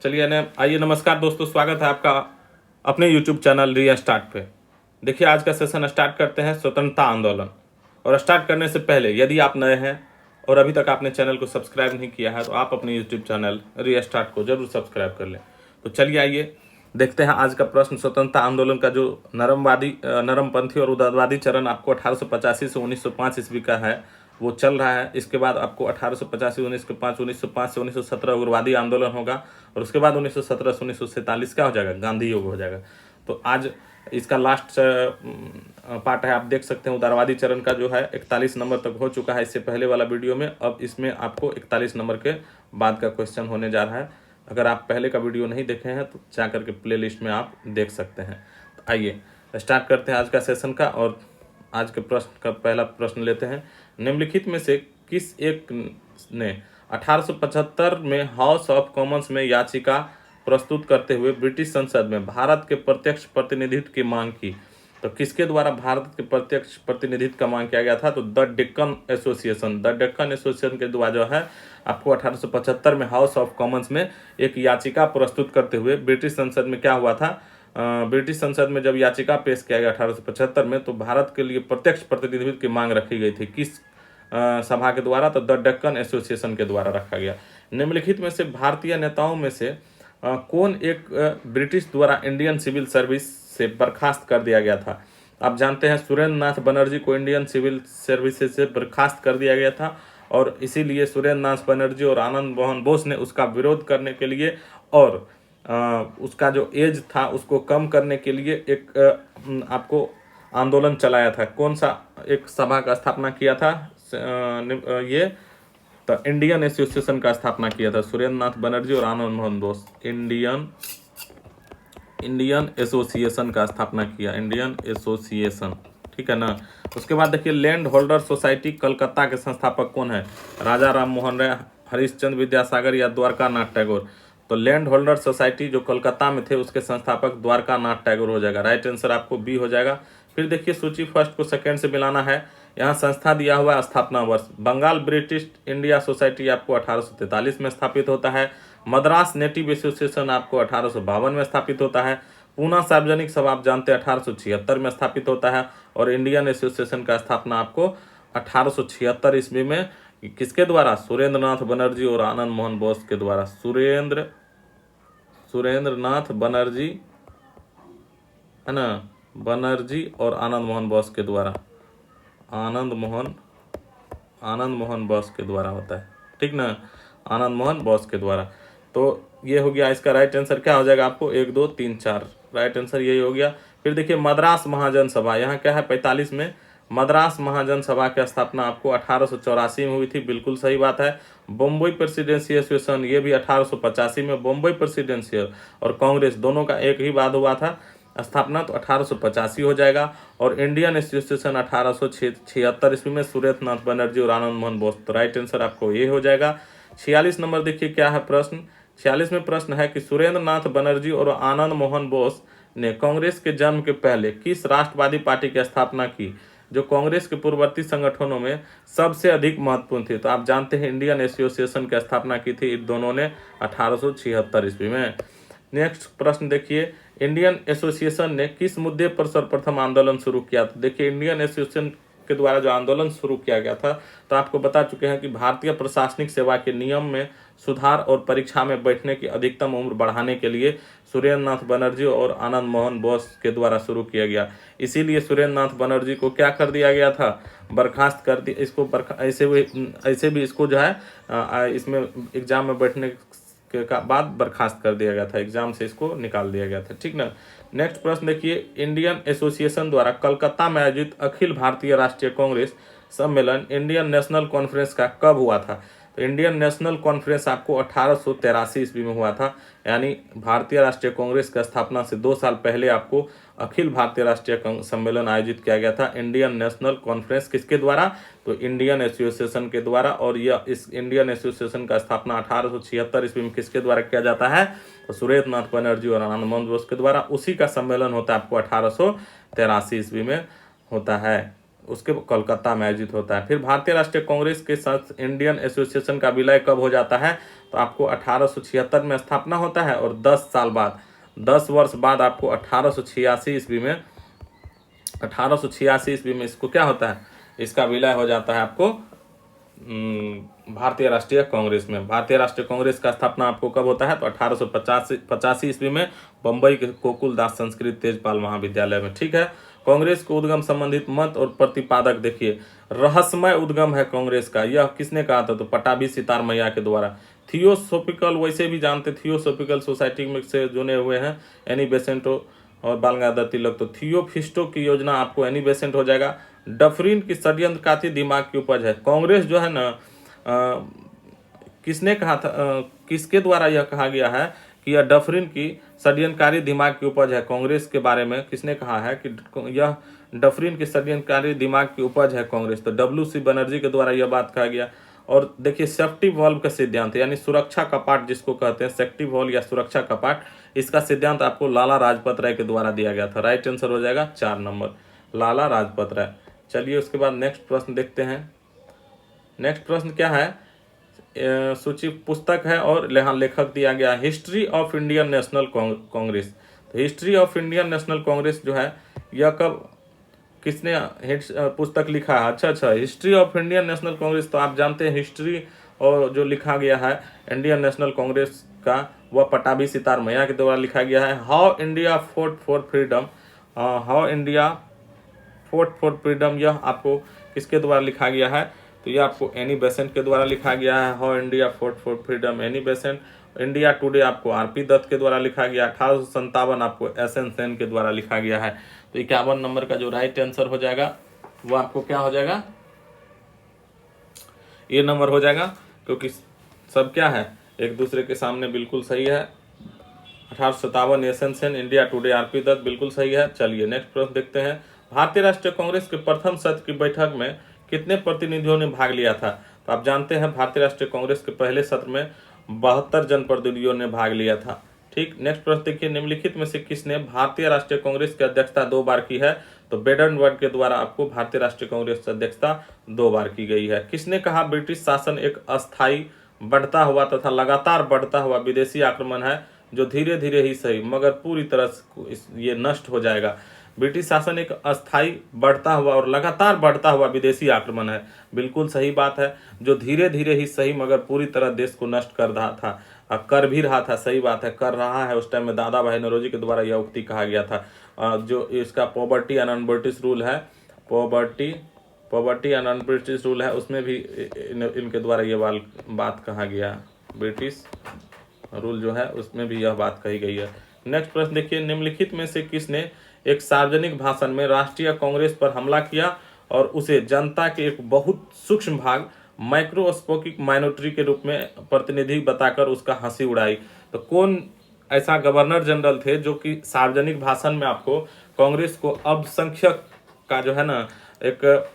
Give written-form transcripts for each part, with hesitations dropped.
चलिए आइए, नमस्कार दोस्तों, स्वागत है आपका अपने YouTube चैनल रीस्टार्ट पे। देखिए, आज का सेशन स्टार्ट करते हैं स्वतंत्रता आंदोलन। और स्टार्ट करने से पहले यदि आप नए हैं और अभी तक आपने चैनल को सब्सक्राइब नहीं किया है तो आप अपने YouTube चैनल रीस्टार्ट को जरूर सब्सक्राइब कर लें। तो चलिए आइए देखते हैं आज का प्रश्न। स्वतंत्रता आंदोलन का जो नरमपंथी और उदारवादी चरण आपको 1885 से 1905 ईस्वी का है वो चल रहा है। इसके बाद आपको 1885 1905 से 1917 उग्रवादी आंदोलन होगा और उसके बाद 1917 से 1947 क्या हो जाएगा, गांधी युग हो जाएगा। तो आज इसका लास्ट पार्ट है, आप देख सकते हैं। उदारवादी चरण का जो है 41 नंबर तक हो चुका है इससे पहले वाला वीडियो में। अब इसमें आपको 41 नंबर के बाद का क्वेश्चन होने जा रहा है। अगर आप पहले का वीडियो नहीं देखे हैं तो जा करके प्ले लिस्ट में आप देख सकते हैं। तो आइए स्टार्ट करते हैं आज का सेशन का। और आज के प्रश्न का पहला प्रश्न लेते हैं। निम्नलिखित में से किस एक ने 1875 में हाउस ऑफ कॉमन्स में याचिका प्रस्तुत करते हुए ब्रिटिश संसद में भारत के प्रत्यक्ष प्रतिनिधित्व की मांग की? तो किसके द्वारा भारत के प्रत्यक्ष प्रतिनिधित्व का मांग किया गया था? तो द डेक्कन एसोसिएशन के द्वारा जो है आपको 1875 में हाउस ऑफ कॉमन्स में एक याचिका प्रस्तुत करते हुए ब्रिटिश संसद में क्या हुआ था, ब्रिटिश संसद में जब याचिका पेश किया गया 1875 में, तो भारत के लिए प्रत्यक्ष प्रतिनिधित्व की मांग रखी गई थी। किस सभा के द्वारा? तो द डेक्कन एसोसिएशन के द्वारा रखा गया। निम्नलिखित में से भारतीय नेताओं में से कौन एक ब्रिटिश द्वारा इंडियन सिविल सर्विस से बर्खास्त कर दिया गया था? आप जानते हैं सुरेंद्र नाथ बनर्जी को इंडियन सिविल सर्विसेज से बर्खास्त कर दिया गया था और इसीलिए सुरेंद्र नाथ बनर्जी और आनंद मोहन बोस ने उसका विरोध करने के लिए और उसका जो एज था उसको कम करने के लिए एक आपको आंदोलन चलाया था। कौन सा एक सभा का स्थापना किया था? ये तो इंडियन एसोसिएशन का स्थापना किया था सुरेंद्र नाथ बनर्जी और आनंद मोहन बोस। इंडियन एसोसिएशन का स्थापना किया, इंडियन एसोसिएशन, ठीक है ना। उसके बाद देखिए, लैंड होल्डर सोसाइटी कलकत्ता के संस्थापक कौन है? राजा राम मोहन राय, हरिश्चंद्र विद्यासागर या द्वारका नाथ टैगोर? तो लैंड होल्डर सोसाइटी जो कलकत्ता में थे उसके संस्थापक द्वारका नाथ टैगोर हो जाएगा। राइट आंसर आपको बी हो जाएगा। फिर देखिए, सूची फर्स्ट को सेकंड से मिलाना है। यहाँ संस्था दिया हुआ है, स्थापना वर्ष बंगाल ब्रिटिश इंडिया सोसाइटी आपको 1843 में स्थापित होता है। मद्रास नेटिव एसोसिएशन आपको 1852 में स्थापित होता है। पूना सार्वजनिक सभा आप जानते हैं 1876 में स्थापित होता है। और इंडियन एसोसिएशन का स्थापना आपको 1876 ईस्वी में किसके द्वारा? सुरेंद्र नाथ बनर्जी और आनंद मोहन बोस के द्वारा। सुरेंद्र नाथ बनर्जी है ना, बनर्जी और आनंद मोहन बोस के द्वारा, आनंद मोहन बोस के द्वारा होता है, ठीक ना, आनंद मोहन बोस के द्वारा। तो ये हो गया इसका राइट आंसर। क्या हो जाएगा आपको? 1 2 3 4 राइट आंसर यही हो गया। फिर देखिए, मद्रास महाजन सभा, यहाँ क्या है 45 में। मद्रास महाजन सभा की स्थापना आपको 1884 में हुई थी, बिल्कुल सही बात है। बम्बई प्रेसिडेंसी एसोसिएशन, ये भी 1885 में। बम्बई प्रेसिडेंशियल और कांग्रेस दोनों का एक ही बाद हुआ था स्थापना, तो 1885 हो जाएगा। और इंडियन एसोसिएशन 1876 ईस्वी में, सुरेंद्र नाथ बनर्जी और आनंद मोहन बोस। तो राइट आंसर आपको ये हो जाएगा। 46 नंबर देखिए क्या है प्रश्न। 46 में प्रश्न है कि सुरेंद्र नाथ बनर्जी और आनंद मोहन बोस ने कांग्रेस के जन्म के पहले किस राष्ट्रवादी पार्टी की स्थापना की जो कांग्रेस के पूर्ववर्ती संगठनों में सबसे अधिक महत्वपूर्ण थी? तो आप जानते हैं इंडियन एसोसिएशन की स्थापना की थी इन दोनों ने 1876 ईस्वी में। नेक्स्ट प्रश्न देखिए, इंडियन एसोसिएशन ने किस मुद्दे पर सर्वप्रथम आंदोलन शुरू किया? तो देखिए, इंडियन एसोसिएशन के द्वारा जो आंदोलन शुरू किया गया था, तो आपको बता चुके हैं कि भारतीय प्रशासनिक सेवा के नियम में सुधार और परीक्षा में बैठने की अधिकतम उम्र बढ़ाने के लिए सुरेंद्र नाथ बनर्जी और आनंद मोहन बोस के द्वारा शुरू किया गया। इसीलिए सुरेंद्र नाथ बनर्जी को क्या कर दिया गया था? बर्खास्त कर दिया। इसको ऐसे भी इसको जो है इसमें एग्जाम में बैठने के बाद बर्खास्त कर दिया गया था, एग्जाम से इसको निकाल दिया गया था, ठीक ना। नेक्स्ट प्रश्न देखिए, इंडियन एसोसिएशन द्वारा कलकत्ता में आयोजित अखिल भारतीय राष्ट्रीय कांग्रेस सम्मेलन इंडियन नेशनल कॉन्फ्रेंस का कब हुआ था? तो इंडियन नेशनल कॉन्फ्रेंस आपको 1883 ईस्वी में हुआ था। यानी भारतीय राष्ट्रीय कांग्रेस की स्थापना से 2 साल पहले आपको अखिल भारतीय राष्ट्रीय सम्मेलन आयोजित किया गया था। इंडियन नेशनल कॉन्फ्रेंस किसके द्वारा? तो इंडियन एसोसिएशन के द्वारा। और यह इस इंडियन एसोसिएशन का स्थापना 1876 ईस्वी में किसके द्वारा किया जाता है? तो सुरेंद्र नाथ बनर्जी और आनंद मोहन बोस के द्वारा। उसी का सम्मेलन होता है आपको 1883 ईस्वी में होता है। उसके कोलकाता में आयोजित होता है। फिर भारतीय राष्ट्रीय कांग्रेस के साथ इंडियन एसोसिएशन का विलय कब हो जाता है? तो आपको 1876 में स्थापना होता है और 10 साल बाद, 10 वर्ष बाद आपको 1886 ईस्वी में इसको क्या होता है, इसका विलय हो जाता है आपको भारतीय राष्ट्रीय कांग्रेस में। भारतीय राष्ट्रीय कांग्रेस का स्थापना आपको कब होता है? तो 1885 ईस्वी में बम्बई के गोकुलदास संस्कृत तेजपाल महाविद्यालय में। ठीक है। कांग्रेस को उद्गम संबंधित मत और प्रतिपादक देखिए, रहस्यमय उद्गम है कांग्रेस का। यह किसने कहा था? तो पटाभी सितार मैया के द्वारा। थियोसोफिकल वैसे भी जानते, थियोसोफिकल सोसाइटी में से जुड़े हुए हैं एनी बेसेंटो और बाल गंगाधर तिलक। तो थियोफिस्टो की योजना आपको एनी बेसेंट हो जाएगा। डफरिन की षड्यंत्रकारी दिमाग की उपज है। कांग्रेस जो है ना, किसने कहा था, किसके द्वारा यह कहा गया है कि यह डफरिन की षड्यंत्रकारी दिमाग की उपज है? कांग्रेस के बारे में किसने कहा है कि यह डफरिन की षड्यंत्रकारी दिमाग की उपज है कांग्रेस? तो WC बनर्जी के द्वारा यह बात कहा गया। और देखिए सेफ्टी वॉल्व का सिद्धांत यानी सुरक्षा कपाट जिसको कहते हैं, सेफ्टी वॉल्व या सुरक्षा कपाट, इसका सिद्धांत आपको लाला लाजपत राय के द्वारा दिया गया था। राइट आंसर हो जाएगा 4 नंबर, लाला लाजपत राय। चलिए उसके बाद नेक्स्ट प्रश्न देखते हैं। नेक्स्ट प्रश्न क्या है, सूची पुस्तक है और यहाँ लेखक दिया गया history of Indian National Congress. तो history of Indian National Congress जो है यह कब किसने पुस्तक लिखा है? अच्छा, history of Indian National Congress. तो आप जानते हैं हिस्ट्री और जो लिखा गया है इंडियन नेशनल कांग्रेस का, वह पटाभी सितार मैया के द्वारा लिखा गया है। How India fort for freedom, how India fort for freedom, यह आपको किसके द्वारा लिखा गया है? तो यह आपको एनी बेसेंट के द्वारा लिखा गया है। How India fort for freedom, Annie Besant. India today आपको RP दत्त के द्वारा लिखा गया। 1857 आपको SN सेन के द्वारा लिखा गया है। तो 51 नंबर का जो राइट आंसर हो जाएगा वो आपको क्या हो जाएगा? ये नंबर हो जाएगा, क्योंकि सब क्या है एक दूसरे के सामने बिल्कुल सही है। 1857 SN Sen, India Today RP Dutt, बिल्कुल सही है। चलिए नेक्स्ट प्रश्न देखते हैं। भारतीय राष्ट्रीय कांग्रेस के प्रथम सत्र की बैठक में कितने प्रतिनिधियों ने भाग लिया था? तो आप जानते हैं भारतीय राष्ट्रीय कांग्रेस के पहले सत्र में 72 जनप्रतिनिधियों ने भाग लिया था। ठीक। नेक्स्ट प्रश्न देखिए, निम्नलिखित में से किसने भारतीय राष्ट्रीय कांग्रेस की अध्यक्षता 2 बार की है? तो बेडनवर्ड के द्वारा आपको भारतीय राष्ट्रीय कांग्रेस की अध्यक्षता 2 बार की गई है। किसने कहा ब्रिटिश शासन एक अस्थायी, बढ़ता हुआ तथा लगातार बढ़ता हुआ विदेशी आक्रमण है जो धीरे धीरे ही सही मगर पूरी तरह से ये नष्ट हो जाएगा? ब्रिटिश शासन एक अस्थायी, बढ़ता हुआ और लगातार बढ़ता हुआ विदेशी आक्रमण है, बिल्कुल सही बात है, जो धीरे धीरे ही सही मगर पूरी तरह देश को नष्ट कर रहा था, कर भी रहा था, सही बात है, कर रहा है। उस टाइम में दादा भाई नौरोजी के द्वारा यह उक्ति कहा गया था। जो इसका पॉवर्टी एंड अनब्रिटिश रूल है, पॉवर्टी एंड अनब्रिटिश रूल है, उसमें भी इनके द्वारा ये बात कहा गया। ब्रिटिश रूल जो है उसमें भी यह बात कही गई है। नेक्स्ट प्रश्न देखिए, निम्नलिखित में से किसने एक सार्वजनिक भाषण में राष्ट्रीय कांग्रेस पर हमला किया और उसे जनता के एक बहुत सूक्ष्म भाग, माइक्रोस्कोपिक माइनॉरिटी के रूप में प्रतिनिधि बताकर उसका हंसी उड़ाई? तो कौन ऐसा गवर्नर जनरल थे जो कि सार्वजनिक भाषण में आपको कांग्रेस को अल्पसंख्यक का जो है ना एक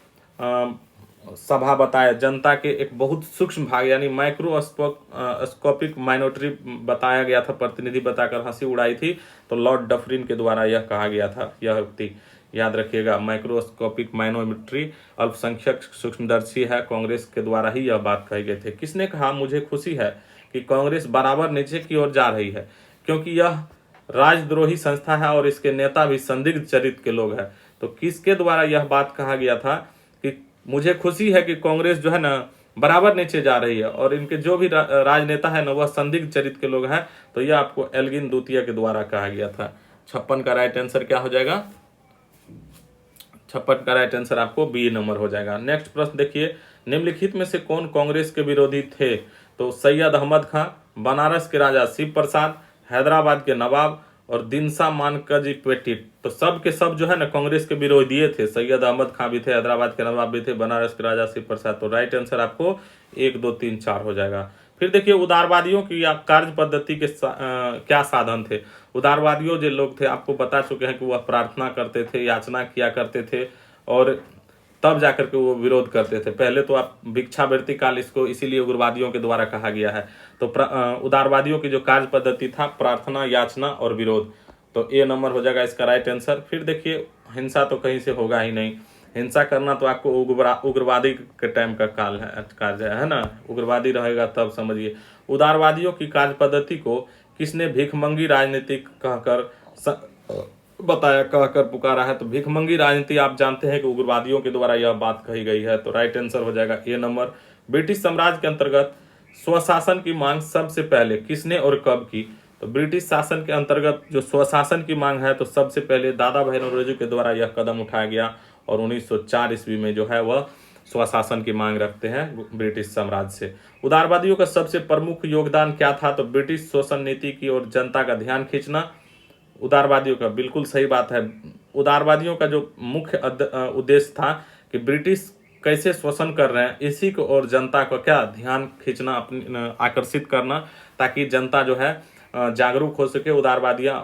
सभा बताया, जनता के एक बहुत सूक्ष्म भाग यानी माइक्रोस्कोपिक माइनॉरिटी बताया गया था, प्रतिनिधि बताकर हंसी उड़ाई थी? तो लॉर्ड डफरिन के द्वारा यह कहा गया था। यह उक्ति याद रखिएगा, माइक्रोस्कोपिक माइनॉरिटी अल्पसंख्यक सूक्ष्मदर्शी है, कांग्रेस के द्वारा ही यह बात कही गई थी। किसने कहा मुझे खुशी है कि कांग्रेस बराबर नीचे की ओर जा रही है क्योंकि यह राजद्रोही संस्था है और इसके नेता भी संदिग्ध चरित्र के लोग हैं? तो किसके द्वारा यह बात कहा गया था कि मुझे खुशी है कि कांग्रेस जो है ना बराबर नीचे जा रही है और इनके जो भी राजनेता है ना वह संदिग्ध चरित्र के लोग हैं? तो यह आपको एल्गिन द्वितीय के द्वारा कहा गया था। 56 का राइट आंसर क्या हो जाएगा? 56 का राइट आंसर आपको B नंबर हो जाएगा। नेक्स्ट प्रश्न देखिए, निम्नलिखित में से कौन कांग्रेस के विरोधी थे? तो सैयद अहमद खां, बनारस के राजा शिव प्रसाद, हैदराबाद के नवाब और दिनसा मानकजी पेटिट। तो सब के सब जो है ना कांग्रेस के विरोधी थे। सैयद अहमद खां भी थे, हैदराबाद के नवाब भी थे, बनारस के राजा शिव प्रसाद। तो राइट आंसर आपको 1, 2, 3, 4 हो जाएगा। फिर देखिए उदारवादियों की कार्य पद्धति के क्या साधन थे? उदारवादियों जो लोग थे आपको बता चुके हैं कि वह प्रार्थना करते थे, याचना किया करते थे और तब जाकर के वो विरोध करते थे। पहले तो आप भिक्षावृत्ति काल इसको इसीलिए उग्रवादियों के द्वारा कहा गया है। तो उदारवादियों की जो कार्य पद्धति था प्रार्थना, याचना और विरोध। तो A नंबर हो जाएगा इसका राइट आंसर। फिर देखिए हिंसा तो कहीं से होगा ही नहीं, हिंसा करना तो आपको उग्रवादी के टाइम का काल है, कार्य है ना, उग्रवादी रहेगा तब समझिए। उदारवादियों की कार्य पद्धति को किसने भिखमंगी राजनीति कहकर कहकर पुकारा है? तो भिखमंगी राजनीति आप जानते हैं कि उग्रवादियों के द्वारा यह बात कही गई है। तो राइट आंसर हो जाएगा ए नंबर। ब्रिटिश साम्राज्य के अंतर्गत स्वशासन की मांग सबसे पहले किसने और कब की? तो ब्रिटिश शासन के अंतर्गत जो स्वशासन की मांग है तो सबसे पहले दादा भाई नौरोजी के द्वारा यह कदम उठाया गया और 1904 ईस्वी में जो है वह स्वशासन की मांग रखते हैं ब्रिटिश साम्राज्य से। उदारवादियों का सबसे प्रमुख योगदान क्या था? तो ब्रिटिश शोषण नीति की ओर जनता का ध्यान खींचना उदारवादियों का, बिल्कुल सही बात है। उदारवादियों का जो मुख्य उद्देश्य था कि ब्रिटिश कैसे शोषण कर रहे हैं इसी को और जनता को क्या ध्यान खींचना, अपनी आकर्षित करना, ताकि जनता जो है जागरूक हो सके। उदारवादियाँ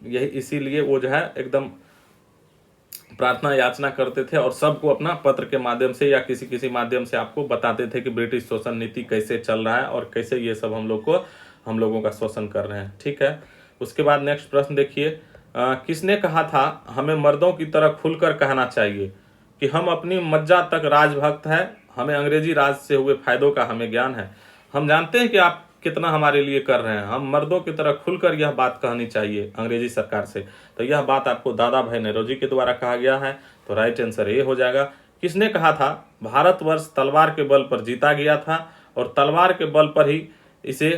यही इसीलिए वो जो है एकदम प्रार्थना याचना करते थे और सबको अपना पत्र के माध्यम से या किसी किसी माध्यम से आपको बताते थे कि ब्रिटिश शोषण नीति कैसे चल रहा है और कैसे ये सब हम लोगों का शोषण कर रहे हैं। ठीक है, उसके बाद नेक्स्ट प्रश्न देखिए, किसने कहा था हमें मर्दों की तरह खुलकर कहना चाहिए कि हम अपनी मज्जा तक राजभक्त है, हमें अंग्रेजी राज से हुए फायदों का हमें ज्ञान है। हम जानते हैं कि आप कितना हमारे लिए कर रहे हैं, हम मर्दों की तरह खुलकर यह बात कहनी चाहिए अंग्रेजी सरकार से। तो यह बात आपको दादा भाई नौरोजी के द्वारा कहा गया है। तो राइट आंसर ये हो जाएगा। किसने कहा था भारतवर्ष तलवार के बल पर जीता गया था और तलवार के बल पर ही इसे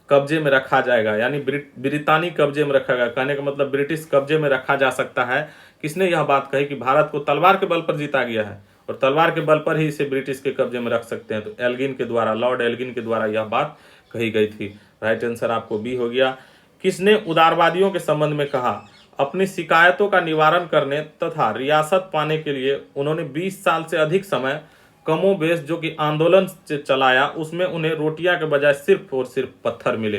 कब्जे में रखा जाएगा, यानी ब्रितानी कब्जे में रखा गया। कहने का मतलब ब्रिटिश कब्जे में रखा जा सकता है। किसने यह बात कही कि भारत को तलवार के बल पर जीता गया है और तलवार के बल पर ही इसे ब्रिटिश के कब्जे में रख सकते हैं? तो एल्गिन के द्वारा, लॉर्ड एल्गिन के द्वारा यह बात कही गई थी। राइट आंसर आपको बी हो गया। किसने उदारवादियों के संबंध में कहा अपनी शिकायतों का निवारण करने तथा रियासत पाने के लिए उन्होंने 20 साल से अधिक समय कमोबेश जो कि आंदोलन से चलाया, उसमें उन्हें रोटियां के बजाय सिर्फ और सिर्फ पत्थर मिले?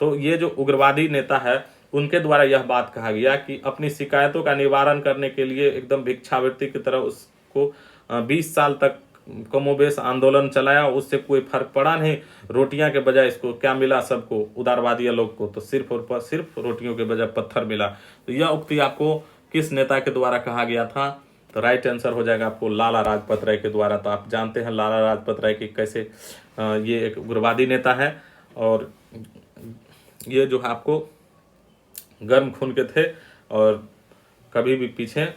तो ये जो उग्रवादी नेता है उनके द्वारा यह बात कहा गया कि अपनी शिकायतों का निवारण करने के लिए एकदम भिक्षावृत्ति की तरह उसको 20 साल तक कमोबेश आंदोलन चलाया, उससे कोई फर्क पड़ा नहीं। रोटियां के बजाय इसको क्या मिला? सबको, उदारवादी लोग को तो सिर्फ और सिर्फ रोटियों के बजाय पत्थर मिला। तो यह उक्ति आपको किस नेता के द्वारा कहा गया था? तो राइट आंसर हो जाएगा आपको लाला लाजपत राय के द्वारा। तो आप जानते हैं लाला लाजपत राय की कैसे ये एक उग्रवादी नेता है और ये जो है आपको गर्म खून के थे और कभी भी पीछे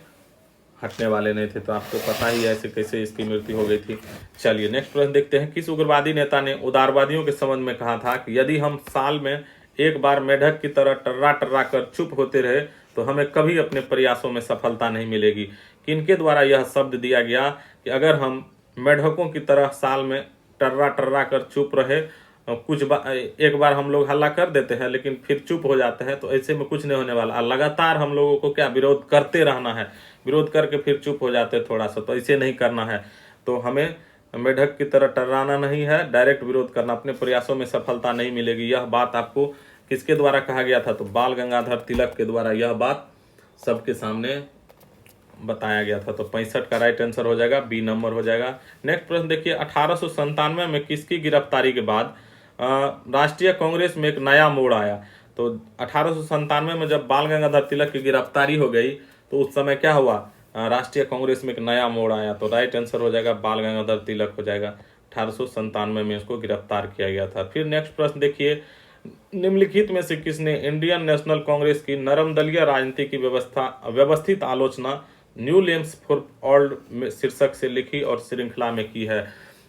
हटने वाले नहीं थे। तो आपको पता ही है ऐसे कैसे इसकी मृत्यु हो गई थी। चलिए नेक्स्ट प्रश्न देखते हैं। किस उग्रवादी नेता ने उदारवादियों के संबंध में कहा था कि यदि हम साल में एक बार मेढक की तरह टर्रा टर्रा कर चुप होते रहे तो हमें कभी अपने प्रयासों में सफलता नहीं मिलेगी? किनके द्वारा यह शब्द दिया गया कि अगर हम मेढकों की तरह साल में टर्रा टर्रा कर चुप रहे, एक बार हम लोग हल्ला कर देते हैं लेकिन फिर चुप हो जाते हैं, तो ऐसे में कुछ नहीं होने वाला। लगातार हम लोगों को क्या विरोध करते रहना है, विरोध करके फिर चुप हो जाते हैं थोड़ा सा, तो ऐसे नहीं करना है। तो हमें मेढक की तरह टर्राना नहीं है, डायरेक्ट विरोध करना, अपने प्रयासों में सफलता नहीं मिलेगी। यह बात आपको किसके द्वारा कहा गया था? तो बाल गंगाधर तिलक के द्वारा यह बात सबके सामने बताया गया था। तो 65 का राइट आंसर हो जाएगा, बी नंबर हो जाएगा। नेक्स्ट प्रश्न देखिए, 1897 में किसकी गिरफ्तारी के बाद राष्ट्रीय कांग्रेस में एक नया मोड़ आया? तो 1897 में जब बाल गंगाधर तिलक की गिरफ्तारी हो गई तो उस समय क्या हुआ? राष्ट्रीय कांग्रेस में एक नया मोड़ आया। तो राइट आंसर हो जाएगा बाल गंगाधर तिलक हो जाएगा। 1897 में इसको गिरफ्तार किया गया था। फिर नेक्स्ट प्रश्न देखिए, निम्नलिखित में से किसने इंडियन नेशनल कांग्रेस की नरम दलीय राजनीति की व्यवस्थित आलोचना न्यू लेम्स फॉर ओल्ड शीर्षक से लिखी और श्रृंखला में की है?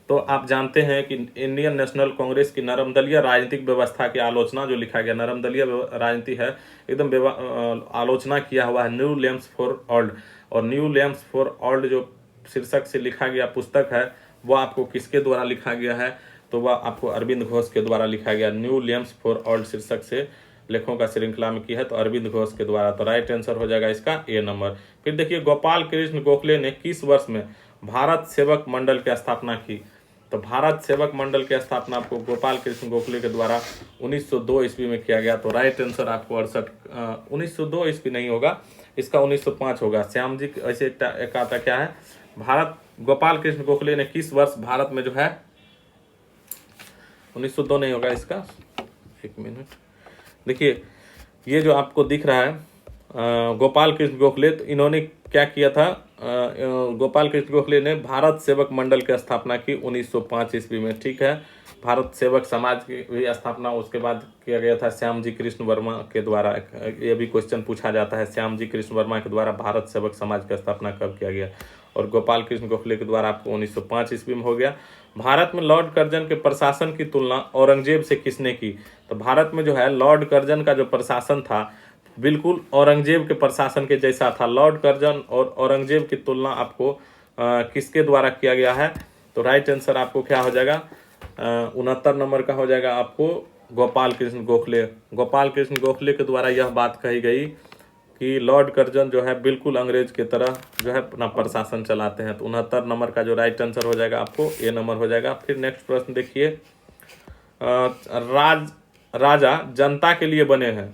तो आप जानते हैं कि इंडियन नेशनल कांग्रेस की नरम दलीय राजनीतिक व्यवस्था की आलोचना जो लिखा गया, नरम दलीय राजनीति है, एकदम आलोचना किया हुआ है न्यू लेम्स फॉर ओल्ड। और न्यू लेम्स फॉर ओल्ड जो शीर्षक से लिखा गया पुस्तक है वह आपको किसके द्वारा लिखा गया है? तो वह आपको अरविंद घोष के द्वारा लिखा गया। न्यू लेम्स फॉर ओल्ड शीर्षक से लेखों का श्रृंखला में की है, तो अरविंद घोष के द्वारा। तो राइट आंसर हो जाएगा इसका ए नंबर। फिर देखिए, गोपाल कृष्ण गोखले ने किस वर्ष में भारत सेवक मंडल की स्थापना की? तो भारत सेवक मंडल की स्थापना आपको गोपाल कृष्ण गोखले के द्वारा 1902 ईस्वी में किया गया। तो राइट आंसर आपको 1902 ईस्वी नहीं होगा, इसका 1905 होगा। श्याम जी ऐसे एक आता क्या है, भारत गोपाल कृष्ण गोखले ने किस वर्ष भारत में जो है 1902 नहीं होगा इसका, एक मिनट देखिए, ये जो आपको दिख रहा है गोपाल कृष्ण गोखले, तो इन्होंने क्या किया था, गोपाल कृष्ण गोखले ने भारत सेवक मंडल की स्थापना की 1905 ईस्वी में। ठीक है, भारत सेवक समाज की भी स्थापना उसके बाद किया गया था श्याम जी कृष्ण वर्मा के द्वारा। ये भी क्वेश्चन पूछा जाता है, श्याम जी कृष्ण वर्मा के द्वारा भारत सेवक समाज की स्थापना कब किया गया, और गोपाल कृष्ण गोखले के द्वारा आपको 1905 ईस्वी में हो गया। भारत में लॉर्ड कर्जन के प्रशासन की तुलना औरंगजेब से किसने की, तो भारत में जो है लॉर्ड कर्जन का जो प्रशासन था बिल्कुल औरंगजेब के प्रशासन के जैसा था। लॉर्ड कर्जन और औरंगजेब की तुलना आपको किसके द्वारा किया गया है, तो राइट आंसर आपको क्या हो जाएगा, 69 नंबर का हो जाएगा आपको गोपाल कृष्ण गोखले। गोपाल कृष्ण गोखले के द्वारा यह बात कही गई कि लॉर्ड कर्जन जो है बिल्कुल अंग्रेज की तरह जो है अपना प्रशासन चलाते हैं। तो 69 नंबर का जो राइट आंसर हो जाएगा आपको ए नंबर हो जाएगा। फिर नेक्स्ट प्रश्न देखिए, राजा जनता के लिए बने हैं।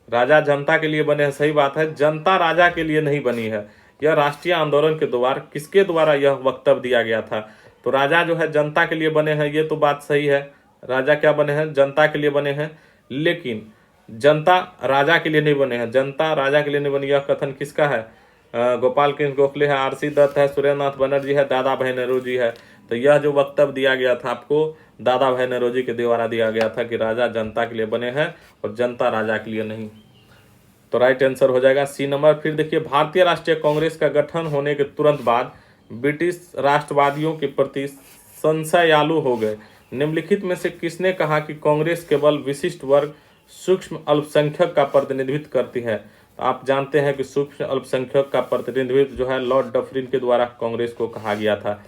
राजा जनता के लिए बने हैं, सही बात है, जनता राजा के लिए नहीं बनी है। यह राष्ट्रीय आंदोलन के द्वारा किसके द्वारा यह वक्तव्य दिया गया था, तो राजा जो है जनता के लिए बने हैं, ये तो बात सही है। राजा क्या बने हैं, जनता के लिए बने हैं, लेकिन जनता राजा के लिए नहीं बने हैं। जनता राजा के लिए नहीं बनी, यह कथन किसका है, गोपाल कृष्ण गोखले है, आरसी दत्त है, सुरेंद्रनाथ बनर्जी है, दादा भाई नौरोजी है। तो यह जो वक्तव्य दिया गया था आपको दादा भाई नौरोजी के द्वारा दिया गया था कि राजा जनता के लिए बने हैं और जनता राजा के लिए नहीं। तो राइट आंसर हो जाएगा सी नंबर। फिर देखिए, भारतीय राष्ट्रीय कांग्रेस का गठन होने के तुरंत बाद ब्रिटिश राष्ट्रवादियों के प्रति संशयालु हो गए। निम्नलिखित में से किसने कहा कि कांग्रेस केवल विशिष्ट वर्ग सूक्ष्म अल्पसंख्यक का प्रतिनिधित्व करती है। तो आप जानते हैं कि सूक्ष्म अल्पसंख्यक का प्रतिनिधित्व जो है लॉर्ड डफरिन के द्वारा कांग्रेस को कहा गया था।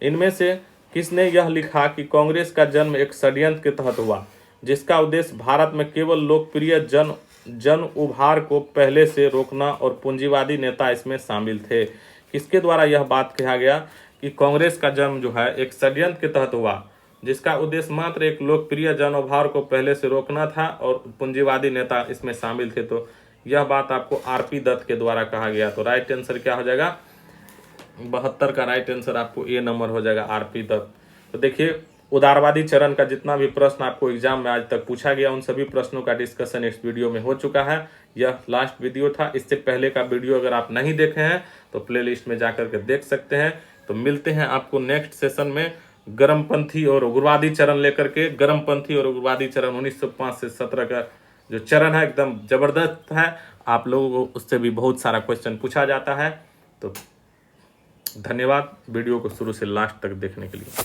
इनमें से किसने यह लिखा कि कांग्रेस का जन्म एक षड्यंत्र के तहत हुआ जिसका उद्देश्य भारत में केवल लोकप्रिय जन उभार को पहले से रोकना और पूंजीवादी नेता इसमें शामिल थे। किसके द्वारा यह बात कहा गया कि कांग्रेस का जन्म जो है एक षड्यंत्र के तहत हुआ जिसका उद्देश्य मात्र एक लोकप्रिय जन उभार को पहले से रोकना था और पूंजीवादी नेता इसमें शामिल थे। तो यह बात आपको आरपी दत्त के द्वारा कहा गया। तो राइट आंसर क्या हो जाएगा, 72 का राइट आंसर आपको ए नंबर हो जाएगा, आरपी दत्त। तो देखिए, उदारवादी चरण का जितना भी प्रश्न आपको एग्जाम में आज तक पूछा गया उन सभी प्रश्नों का डिस्कशन इस वीडियो में हो चुका है। यह लास्ट वीडियो था। इससे पहले का वीडियो अगर आप नहीं देखे हैं तो प्लेलिस्ट में जाकर के देख सकते हैं। तो मिलते हैं आपको नेक्स्ट सेशन में गर्मपंथी और उग्रवादी चरण लेकर के। गर्मपंथी और उग्रवादी चरण 1905 से 17 का जो चरण है एकदम जबरदस्त है। आप लोगों को उससे भी बहुत सारा क्वेश्चन पूछा जाता है। तो धन्यवाद वीडियो को शुरू से लास्ट तक देखने के लिए।